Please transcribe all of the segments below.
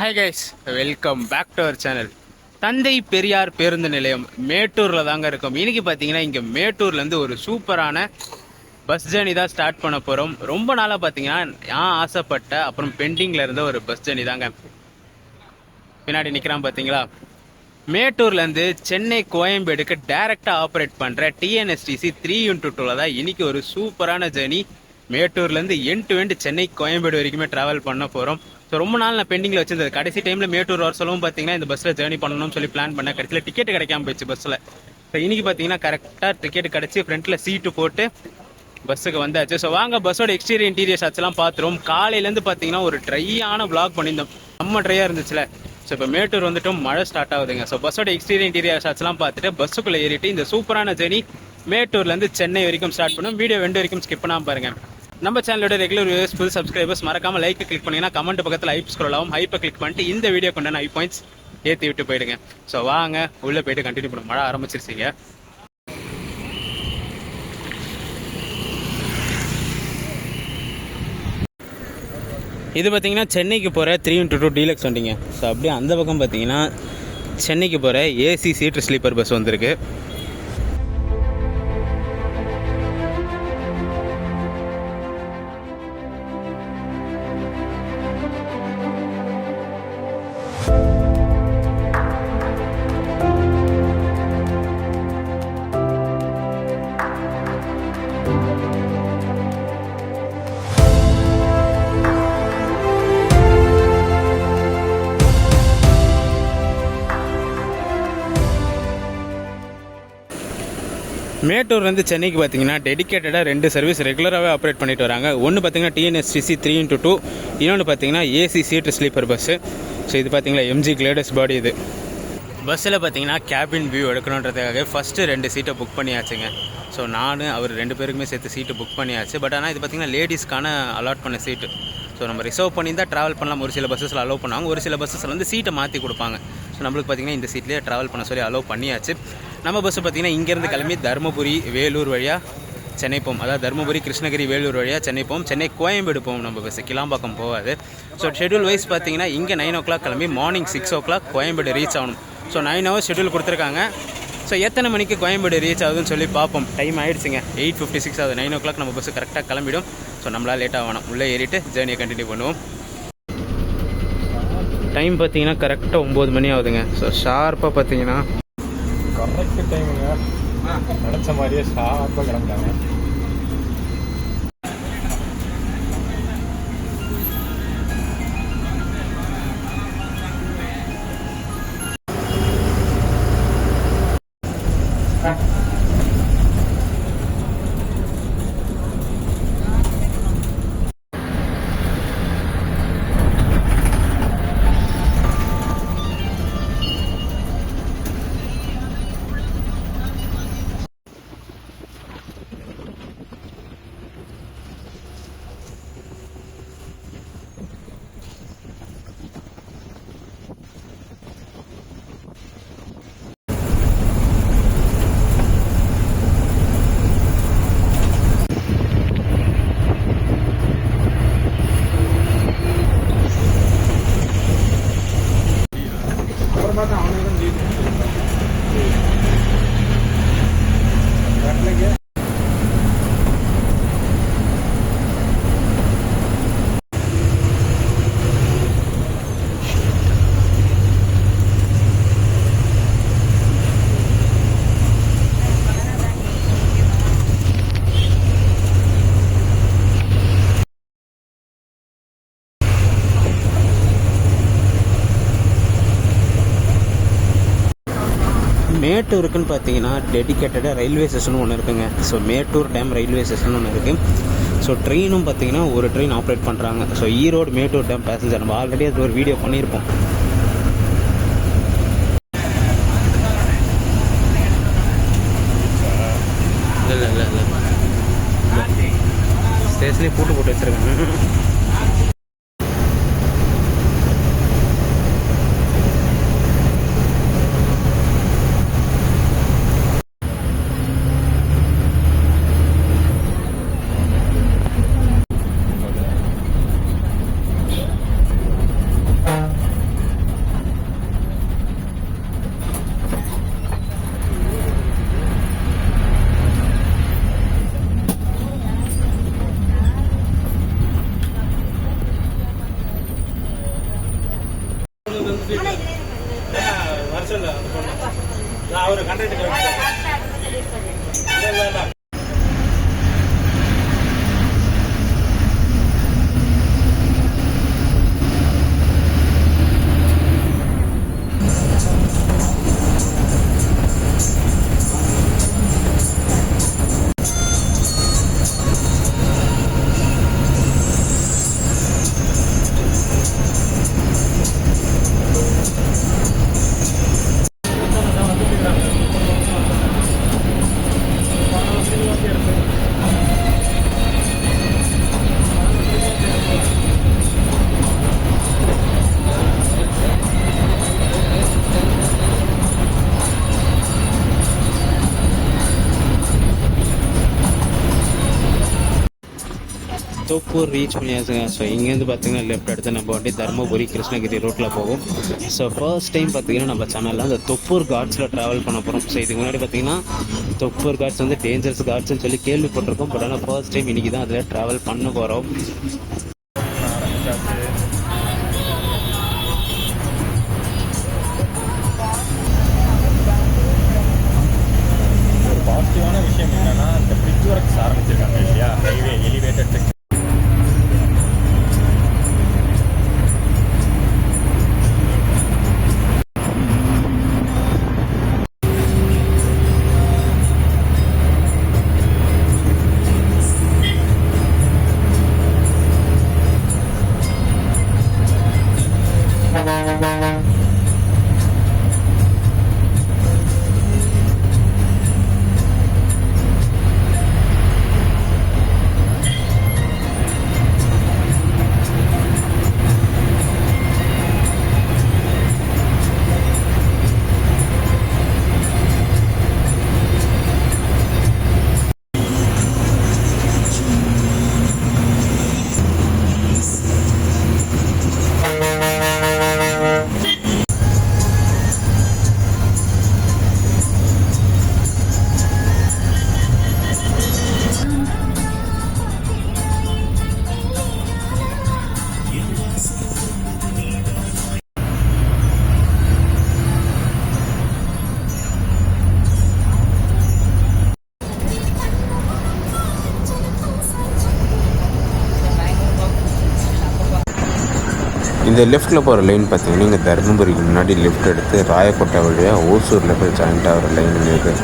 Hi guys, welcome back to our channel. தந்தை பெரியார் பேருந்து நிலையம் மேட்டூரில் தாங்க இருக்கும். இன்னைக்கு பார்த்தீங்கன்னா இங்கே மேட்டூர்லேருந்து ஒரு சூப்பரான பஸ் ஜேர்னி தான் ஸ்டார்ட் பண்ண போகிறோம். ரொம்ப நாளாக பார்த்தீங்கன்னா நான் ஆசைப்பட்ட அப்புறம் பெண்டிங்கில் இருந்த ஒரு பஸ் ஜேர்னி தாங்க. பின்னாடி நிற்கிறான் பார்த்தீங்களா, மேட்டூர்லேருந்து சென்னை கோயம்பேடுக்கு டைரெக்டாக ஆப்ரேட் பண்ணுற டிஎன்எஸ்டிசி 3x2 தான் இன்னைக்கு ஒரு சூப்பரான ஜேர்னி. மேட்டூர்லேருந்து end to end Chennai Koyambedu வரைக்குமே ட்ராவல் பண்ண போகிறோம். ஸோ ரொம்ப நாள் நான் பெண்டிங்கில் வச்சிருந்தது. கடைசி டைமில் மேட்டூர் வர சொல்லவும் பார்த்தீங்கன்னா இந்த பஸ்ஸில் ஜேர்னி பண்ணணும்னு சொல்லி பிளான் பண்ணேன். கடைசியில் டிக்கெட் கிடைக்காம போயிடுச்சு பஸ்ஸில். ஸோ இன்றைக்கி பார்த்தீங்கன்னா கரெக்டாக டிக்கெட் கிடச்சி ஃப்ரண்ட்டில் சீட்டு போட்டு பஸ்ஸுக்கு வந்தாச்சு. ஸோ வாங்க பஸ்ஸோட எக்ஸ்டீரியர் இன்டீரியர் ஷாட்ஸ்லாம் பார்த்துருவோம். காலையிலேருந்து பார்த்தீங்கன்னா ஒரு ட்ரையான விளாக் பண்ணியிருந்தோம். நம்ம ட்ரையாக இருந்துச்சுல. ஸோ இப்போ மேட்டூர் வந்துட்டும் மழை ஸ்டார்ட் ஆகுதுங்க. ஸோ பஸ்ஸோட எக்ஸ்டீரியர் இன்டீரியர் ஷாட்ஸ்லாம் பார்த்துட்டு பஸ்ஸுக்குள்ளே ஏறிட்டு இந்த சூப்பரான ஜேர்னி மேட்டூர்லேருந்து சென்னை வரைக்கும் ஸ்டார்ட் பண்ணும். வீடியோ 2 வரைக்கும் ஸ்கிப் பண்ணாமல் பாருங்கள். நம்ம சேனலோட ரெகுலர் வியூவர்ஸ், புது சப்ஸ்கிரைபர்ஸ் மறக்காம லைக் கிளிக் பண்ணீங்கன்னா கமெண்ட் பக்கத்தில் ஹைப் ஸ்க்ரோல் ஆகும். ஹைப்பை கிளிக் பண்ணிட்டு இந்த வீடியோ கொண்டான ஹை பாயிண்ட்ஸ் ஏற்றி விட்டு போயிடுங்க. ஸோ வாங்க உள்ளே போயிட்டு கண்டினியூ பண்ணும். மழை ஆரம்பிச்சிருச்சிங்க. இது பார்த்தீங்கன்னா சென்னைக்கு போகிற 3x2 டீலக்ஸ் வண்டிங்க. ஸோ அப்படியே அந்த பக்கம் பார்த்தீங்கன்னா சென்னைக்கு போகிற ஏசி சீட்டு ஸ்லீப்பர் பஸ் வந்திருக்கு. மேட்டூர்லேருந்து சென்னைக்கு பார்த்தீங்கன்னா டெடிக்கேட்டடாக 2 சர்வீஸ் ரெகுலராகவே ஆப்ரேட் பண்ணிட்டு வராங்க. ஒன்று பார்த்தீங்கன்னா டிஎன்எஸ்டிசி 3x2, இன்னொன்று பார்த்தீங்கன்னா ஏசி சீட்டு ஸ்லீப்பர் பஸ்ஸு. ஸோ இது பார்த்தீங்கன்னா எம்ஜி கிளேடஸ் பாடி. இது பஸ்ஸில் பார்த்தீங்கன்னா கேபின் வியூ எடுக்கணுன்றதுக்காக ஃபஸ்ட்டு 2 சீட்டை புக் பண்ணியாச்சுங்க. ஸோ நான் அவர் 2 பேருக்குமே சேர்த்து சீட்டு புக் பண்ணியாச்சு. பட் ஆனால் இது பார்த்தீங்கன்னா லேடிஸ்க்கான அலாட் பண்ண சீட்டு. ஸோ நம்ம ரிசர்வ் பண்ணி தான் ட்ராவல் பண்ணலாம். ஒரு சில பஸ்ஸில் அலோவ் பண்ணுவாங்க, ஒரு சில பஸ்ஸில் வந்து சீட்டை மாற்றி கொடுப்பாங்க. ஸோ நம்மளுக்கு பார்த்தீங்கன்னா இந்த சீட்லேயே ட்ராவல் பண்ண சொல்லி அலோவ் பண்ணியாச்சு. நம்ம பஸ்ஸு பார்த்திங்கன்னா இங்கேருந்து கிளம்பி தருமபுரி வேலூர் வழியாக சென்னை போகும். அதாவது தருமபுரி கிருஷ்ணகிரி வேலூர் வழியாக சென்னை போகும். சென்னை கோயம்பேடு போகும் நம்ம பஸ்ஸு, கிளாம்பாக்கம் போகாது. ஸோ ஷெட்யூல் வைஸ் பார்த்திங்கன்னா இங்கே 9 o'clock கிளம்பி மார்னிங் 6 o'clock கோயம்பேடு ரீச் ஆகணும். ஸோ 9 hours ஷெட்யூல் கொடுத்துருக்காங்க. ஸோ எத்தனை மணிக்கு கோயம்பேடு ரீச் ஆகுதுன்னு சொல்லி பார்ப்போம். டைம் ஆகிடுச்சுங்க, 8:56 ஆகுது. 9 o'clock நம்ம பஸ்ஸு கரெக்டாக கிளம்பிடும். ஸோ நம்மளால் லேட்டாக வேணும். உள்ளே ஏறிட்டு ஜேர்னியை கண்டினியூ பண்ணுவோம். டைம் பார்த்தீங்கன்னா கரெக்டாக 9 மணி ஆகுதுங்க. ஸோ ஷார்ப்பாக பார்த்தீங்கன்னா கரெக்ட் டைமுங்க. நினச்ச மாதிரியே ஷார்ப்பாக கிளம்பிட்டாங்க. மேட்டூருக்குன்னு பார்த்தீங்கன்னா டெடிக்கேட்டடாக ரயில்வே ஸ்டேஷன் ஒன்று இருக்குங்க. So Mettur dam railway station ஒன்று இருக்குது. ஸோ ட்ரெயினும் பார்த்தீங்கன்னா ஒரு ட்ரெயின் ஆப்ரேட் பண்ணுறாங்க. So Erode Mettur dam passenger நம்ம ஆல்ரெடி அது ஒரு வீடியோ பண்ணியிருப்போம். இல்லை இல்லை இல்லை ஸ்டேஷன்லேயே போட்டு வச்சுருக்காங்க. சொல்லு அவரு கண்டக்ட் தொப்பூர் ரீச் பண்ணியாச்சுங்க. ஸோ இங்கேருந்து பார்த்தீங்கன்னா லெஃப்ட் எடுத்து நம்ம வண்டி தருமபுரி கிருஷ்ணகிரி ரோட்டில் போகும். ஸோ ஃபர்ஸ்ட் டைம் பார்த்தீங்கன்னா நம்ம சேனலில் அந்த தொப்பூர் காட்ஸில் ட்ராவல் பண்ண போகிறோம். ஸோ இதுக்கு முன்னாடி பார்த்தீங்கன்னா தொப்பூர் காட்ஸ் வந்து டேஞ்சரஸ் காட்ஸ்ன்னு சொல்லி கேள்விப்பட்டிருக்கோம். பட் ஆனால் ஃபர்ஸ்ட் டைம் இன்றைக்கி தான் அதில் ட்ராவல் பண்ண போகிறோம். ஒரு பாசிட்டிவான விஷயம் என்னன்னா இந்த பிரிட்ஜ் ஒர்க்ஸ் ஆரம்பிச்சிருக்காங்க இல்லையா, ஹைவே எலிவேட்டட் செக்ஷன். இந்த லெஃப்ட்டில் போகிற லைன் பார்த்தீங்கன்னா இங்கே தருமபுரிக்கு முன்னாடி லெஃப்ட் எடுத்து ராயக்கோட்டை வழியாக ஓசூரில் போய் ஜாயிண்ட் ஆகிற லைன் இருக்குது.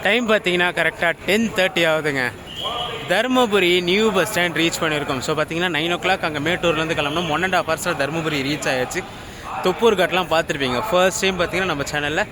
டைம் பார்த்தீங்கன்னா கரெக்டாக 10:30 ஆகுதுங்க. Dharmapuri new bus stand reach பண்ணியிருக்கோம். ஸோ பார்த்தீங்கன்னா 9 o'clock அங்கே மேட்டூர்லேருந்து கிளம்பணும். 1.5 hours தருமபுரி ரீச் ஆகிடுச்சு. தொப்பூர் காட்லாம் பார்த்துருப்பீங்க. ஃபர்ஸ்ட் டைம் பார்த்தீங்கன்னா நம்ம சேனலில்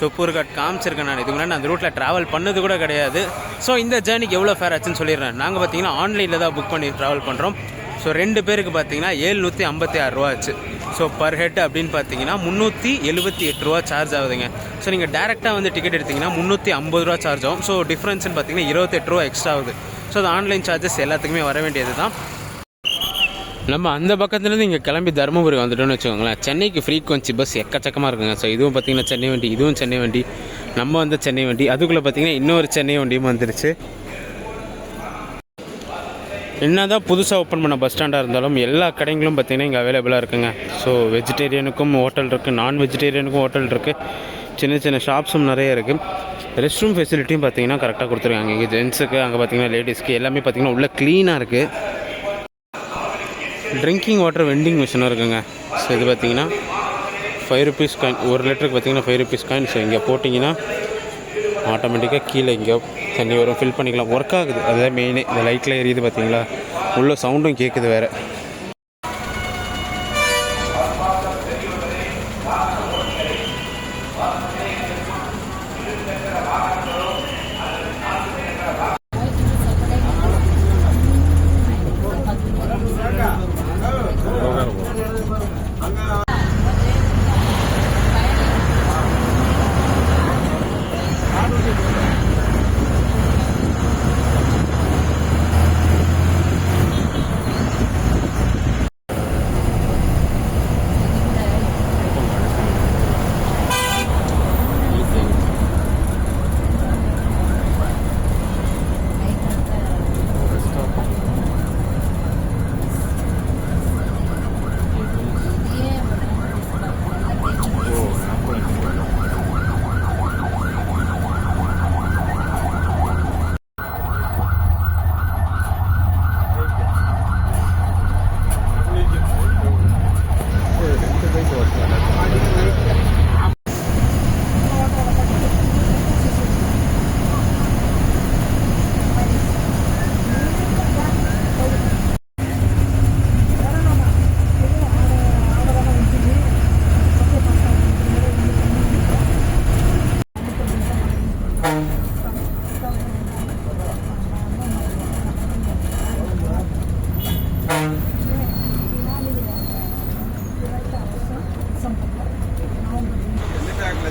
தொப்பூர் காட் காமிச்சிருக்கேன். நான் இதுக்கு முன்னாடி அந்த ரூட்டில் ட்ராவல் பண்ணது கூட கிடையாது. ஸோ இந்த ஜேர்னிக்கு எவ்வளோ ஃபேர் ஆச்சுன்னு சொல்லிடுறேன். நாங்கள் பார்த்தீங்கன்னா ஆன்லைனில் தான் புக் பண்ணி ட்ராவல் பண்ணுறோம். ஸோ 2 பேருக்கு பார்த்தீங்கன்னா 756 ரூபா ஆச்சு. ஸோ பர் ஹெட் அப்படின்னு பார்த்தீங்கன்னா 378 ரூபா சார்ஜ் ஆகுதுங்க. ஸோ நீங்கள் டேரெக்டாக வந்து டிக்கெட் எடுத்திங்கன்னா 350 ரூபா சார்ஜ் ஆகும். ஸோ டிஃப்ரென்ஸ்னு பார்த்தீங்கன்னா 28 ரூபா எக்ஸ்ட்ரா ஆகுது. ஸோ அது ஆன்லைன் சார்ஜஸ் எல்லாத்துக்குமே வர வேண்டியது தான். நம்ம அந்த பக்கத்துலேருந்து இங்கே கிளம்பி தருமபுரி வந்துட்டோம்னு வச்சுக்கோங்களேன். சென்னைக்கு ஃப்ரீக்வன்சி பஸ் எக்கச்சக்கமாக இருக்குங்க. ஸோ இதுவும் பார்த்திங்கன்னா சென்னை வண்டி, இதுவும் சென்னை வண்டி, நம்ம வந்து சென்னை வண்டி, அதுக்குள்ளே பார்த்திங்கன்னா இன்னொரு சென்னை வண்டியும் வந்துருச்சு. என்ன தான் புதுசாக ஓப்பன் பண்ண பஸ் ஸ்டாண்டாக இருந்தாலும் எல்லா கடைகளும் பார்த்திங்கன்னா இங்கே அவைலபிளாக இருக்குங்க. ஸோ வெஜிடேரியனுக்கும் ஹோட்டல் இருக்குது, நான் வெஜிடேரியனுக்கும் ஹோட்டல் இருக்குது, சின்ன சின்ன ஷாப்ஸும் நிறைய இருக்குது. ரெஸ்ட் ரூம் ஃபெசிலிட்டியும் பார்த்திங்கன்னா கரெக்டாக கொடுத்துருக்காங்க. இங்கே ஜென்ஸுக்கு, அங்கே பார்த்திங்கன்னா லேடிஸ்க்கு எல்லாமே பார்த்திங்கன்னா உள்ளே க்ளீனாக இருக்குது. ட்ரிங்கிங் வாட்டர் வெண்டிங் மிஷினும் இருக்குங்க. ஸோ இது பார்த்திங்கன்னா 5 rupees காயின், 1 லிட்டருக்கு பார்த்திங்கன்னா 5 rupees காயின். ஸோ இங்கே போட்டிங்கன்னா ஆட்டோமேட்டிக்காக கீழே இங்கே தண்ணி வரும், ஃபில் பண்ணிக்கலாம். ஒர்க் ஆகுது, அதுதான் மெயினே. இந்த லைட்டில் எரியுது பார்த்தீங்களா, உள்ள சவுண்டும் கேட்குது வேறு.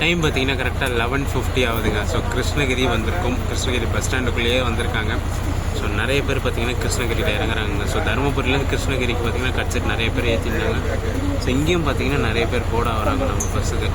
டைம் பார்த்தீங்கன்னா கரெக்டாக 11:50 ஆகுதுங்க. ஸோ கிருஷ்ணகிரி வந்திருக்கோம். கிருஷ்ணகிரி பஸ் ஸ்டாண்டுக்குள்ளேயே வந்திருக்காங்க. ஸோ நிறைய பேர் பார்த்தீங்கன்னா கிருஷ்ணகிரியில் இறங்குறாங்க. ஸோ தருமபுரியிலேருந்து கிருஷ்ணகிரிக்கு பார்த்தீங்கன்னா கட் செட் நிறைய பேர் ஏற்றிருந்தாங்க. ஸோ இங்கேயும் பார்த்தீங்கன்னா நிறைய பேர் போட வராங்க நம்ம பஸ்ஸுக்கு.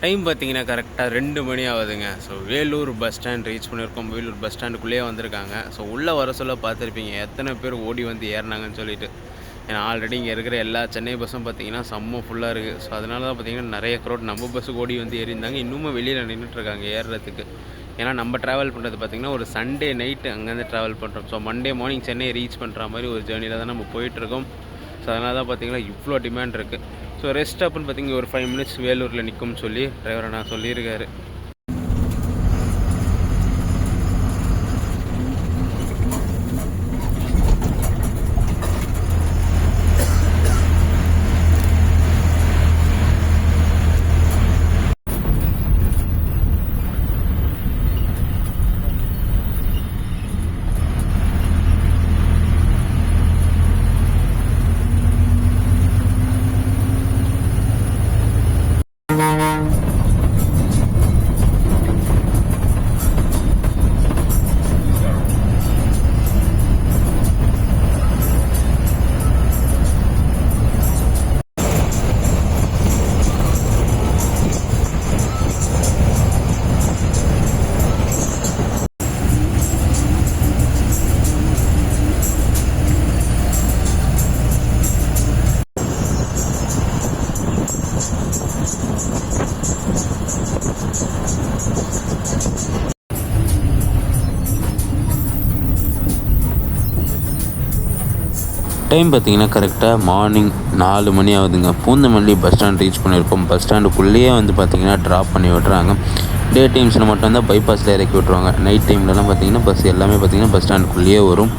டைம் பார்த்தீங்கன்னா கரெக்டாக 2 மணி ஆகுதுங்க. So Vellore bus stand reach பண்ணியிருக்கோம். வேலூர் பஸ் ஸ்டாண்டுக்குள்ளேயே வந்திருக்காங்க. ஸோ உள்ளே வர சொல்ல பார்த்துருப்பீங்க எத்தனை பேர் ஓடி வந்து ஏறினாங்கன்னு சொல்லிட்டு. ஏன்னா ஆல்ரெடி இங்கே இருக்கிற எல்லா சென்னை பஸ்ஸும் பார்த்தீங்கன்னா செம்ம ஃபுல்லாக இருக்குது. ஸோ அதனால தான் பார்த்தீங்கன்னா நிறைய க்ரௌட் நம்ம பஸ்ஸுக்கு ஓடி வந்து ஏறிந்தாங்க. இன்னும் வெளியில் நின்றுட்டுருக்காங்க ஏறுறதுக்கு. ஏன்னா நம்ம ட்ராவல் பண்ணுறது பார்த்திங்கன்னா ஒரு சண்டே நைட்டு அங்கேருந்து ட்ராவல் பண்ணுறோம். So Monday morning Chennai reach பண்ணுற மாதிரி ஒரு ஜேர்னியில் தான் நம்ம போயிட்டுருக்கோம். ஸோ அதனால தான் பார்த்திங்கன்னா இவ்வளோ டிமாண்ட் இருக்குது. ஸோ ரெஸ்ட் ஸ்டாப்னு பார்த்திங்கன்னா ஒரு 5 மினிட்ஸ் வேலூரில் நிற்கும்னு சொல்லி டிரைவரை நான் சொல்லியிருக்காரு. டைம் பார்த்திங்கன்னா கரெக்டாக மார்னிங் 4 மணி ஆகுதுங்க. பூந்தமல்லி பஸ் ஸ்டாண்ட் ரீச் பண்ணியிருக்கோம். பஸ் ஸ்டாண்டுக்குள்ளேயே வந்து பார்த்திங்கன்னா ட்ராப் பண்ணி விட்றாங்க. டே டைம்ஸில் மட்டும்தான் பைபாஸில் இறக்கி விட்ருவாங்க. நைட் டைம்லலாம் பார்த்திங்கன்னா பஸ் எல்லாமே பார்த்திங்கன்னா பஸ் ஸ்டாண்டுக்குள்ளேயே வரும்.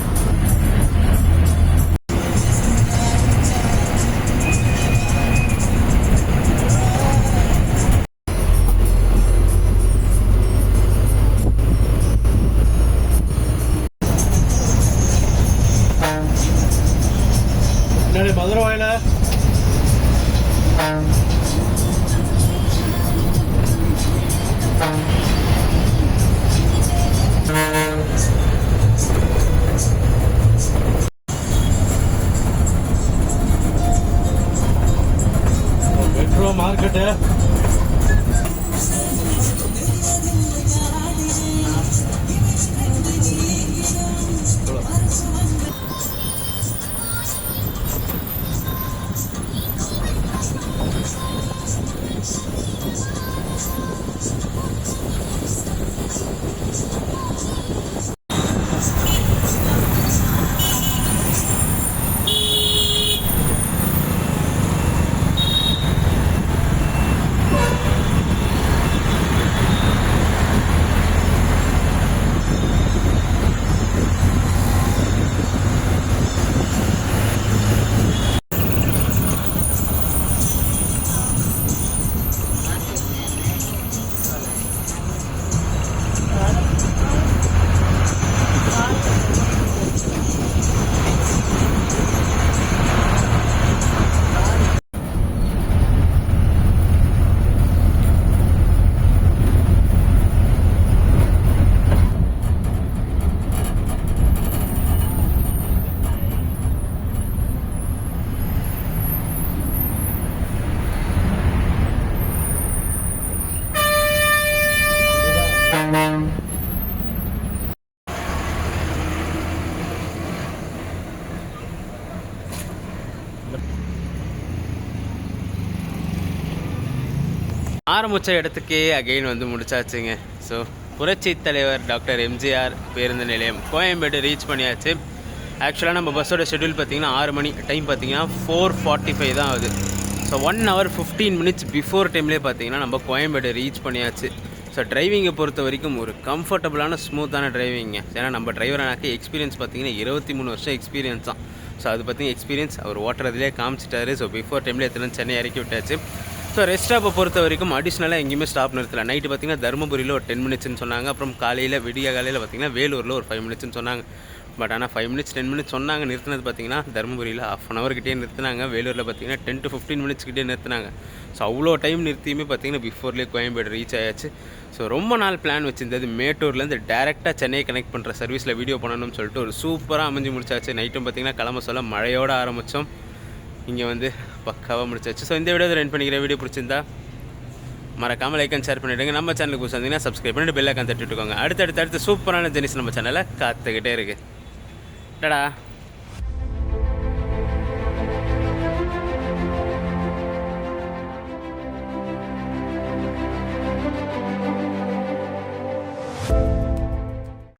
மதுரை மெட்ரோ மார்க்கெட்டு ஆரம்பித்த இடத்துக்கே அகெயின் வந்து முடிச்சாச்சுங்க. ஸோ புரட்சி தலைவர் டாக்டர் எம்ஜிஆர் பேருந்து நிலையம் கோயம்பேடு ரீச் பண்ணியாச்சு. ஆக்சுவலாக நம்ம பஸ்ஸோட ஷெட்யூல் பார்த்திங்கன்னா 6 மணி, டைம் பார்த்திங்கன்னா 4:45 தான் ஆகுது. ஸோ 1 hour 15 minutes பிஃபோர் டைம்லேயே பார்த்திங்கன்னா நம்ம கோயம்பேடு ரீச் பண்ணியாச்சு. ஸோ டிரைவிங்கை பொறுத்த வரைக்கும் ஒரு கம்ஃபர்டபுளான ஸ்மூத்தான டிரைவிங்க. ஏன்னா நம்ம டிரைவரானாக்க எக்ஸ்பீரியன்ஸ் பார்த்திங்கன்னா 23 வருஷம் எக்ஸ்பீரியன்ஸ் தான். ஸோ அது பார்த்திங்கன்னா எக்ஸ்பீரியன்ஸ் அவர் ஓட்டுறதுலேயே காமிச்சிட்டாரு. ஸோ பிஃபோர் டைம்லேயே எத்தனை சென்னை இறக்கி விட்டாச்சு. ஸோ ரெஸ்ட் ஸ்டாப்பை பொறுத்த வரைக்கும் அடிஷ்னலாக எங்கேயுமே ஸ்டாப் நிறுத்தலை. நைட்டு பார்த்திங்கன்னா தருமபுரியில் ஒரு 10 minutesன்னு சொன்னாங்க. அப்புறம் விடிய காலையில் பார்த்திங்கன்னா வேலூரில் ஒரு 5 minutesன்னு சொன்னாங்க. பட் ஆனால் 5 minutes 10 minutes சொன்னாங்க. நிறுத்தினது பார்த்திங்கன்னா தருமபுரியில் 1/2 hour கிட்டே நிறுத்தினாங்க. வேலூரில் பார்த்திங்கன்னா 10 to 15 minutes கிட்டே நிறுத்தினாங்க. ஸோ அவ்வளோ டைம் நிறுத்தியுமே பார்த்திங்கன்னா பிஃபோர்லேயே கோயம்பேடு ரீச் ஆயாச்சு. ஸோ ரொம்ப நாள் பிளான் வச்சுருந்தது மேட்டூர்லேருந்து டேரெக்டாக சென்னை கனெக்ட் பண்ணுற சர்வீஸில் வீடியோ பண்ணணும்னு சொல்லிட்டு ஒரு சூப்பராக அமைஞ்சு முடிச்சாச்சு. நைட்டும் பார்த்திங்கன்னா கிளம்ப சொல்ல மழையோடு ஆரம்பித்தோம், இங்கே வந்து பக்காவாக முடிச்சாச்சு. ஸோ இந்த வீடியோ ரெண்ட் பண்ணிக்கிற வீடியோ பிடிச்சிருந்தா மறக்காமல் லைக் அண்ட் ஷேர் பண்ணிவிடுங்க. நம்ம சேனலுக்கு புதுசாக இருந்தீங்கன்னா சப்ஸ்கிரைப் பண்ணிட்டு பெல் ஐக்கான் தட்டிட்டுக்கோங்க. அடுத்தடுத்து சூப்பரான ஜெனிஸ் நம்ம சேனலில் காத்துக்கிட்டே இருக்குது. டடா.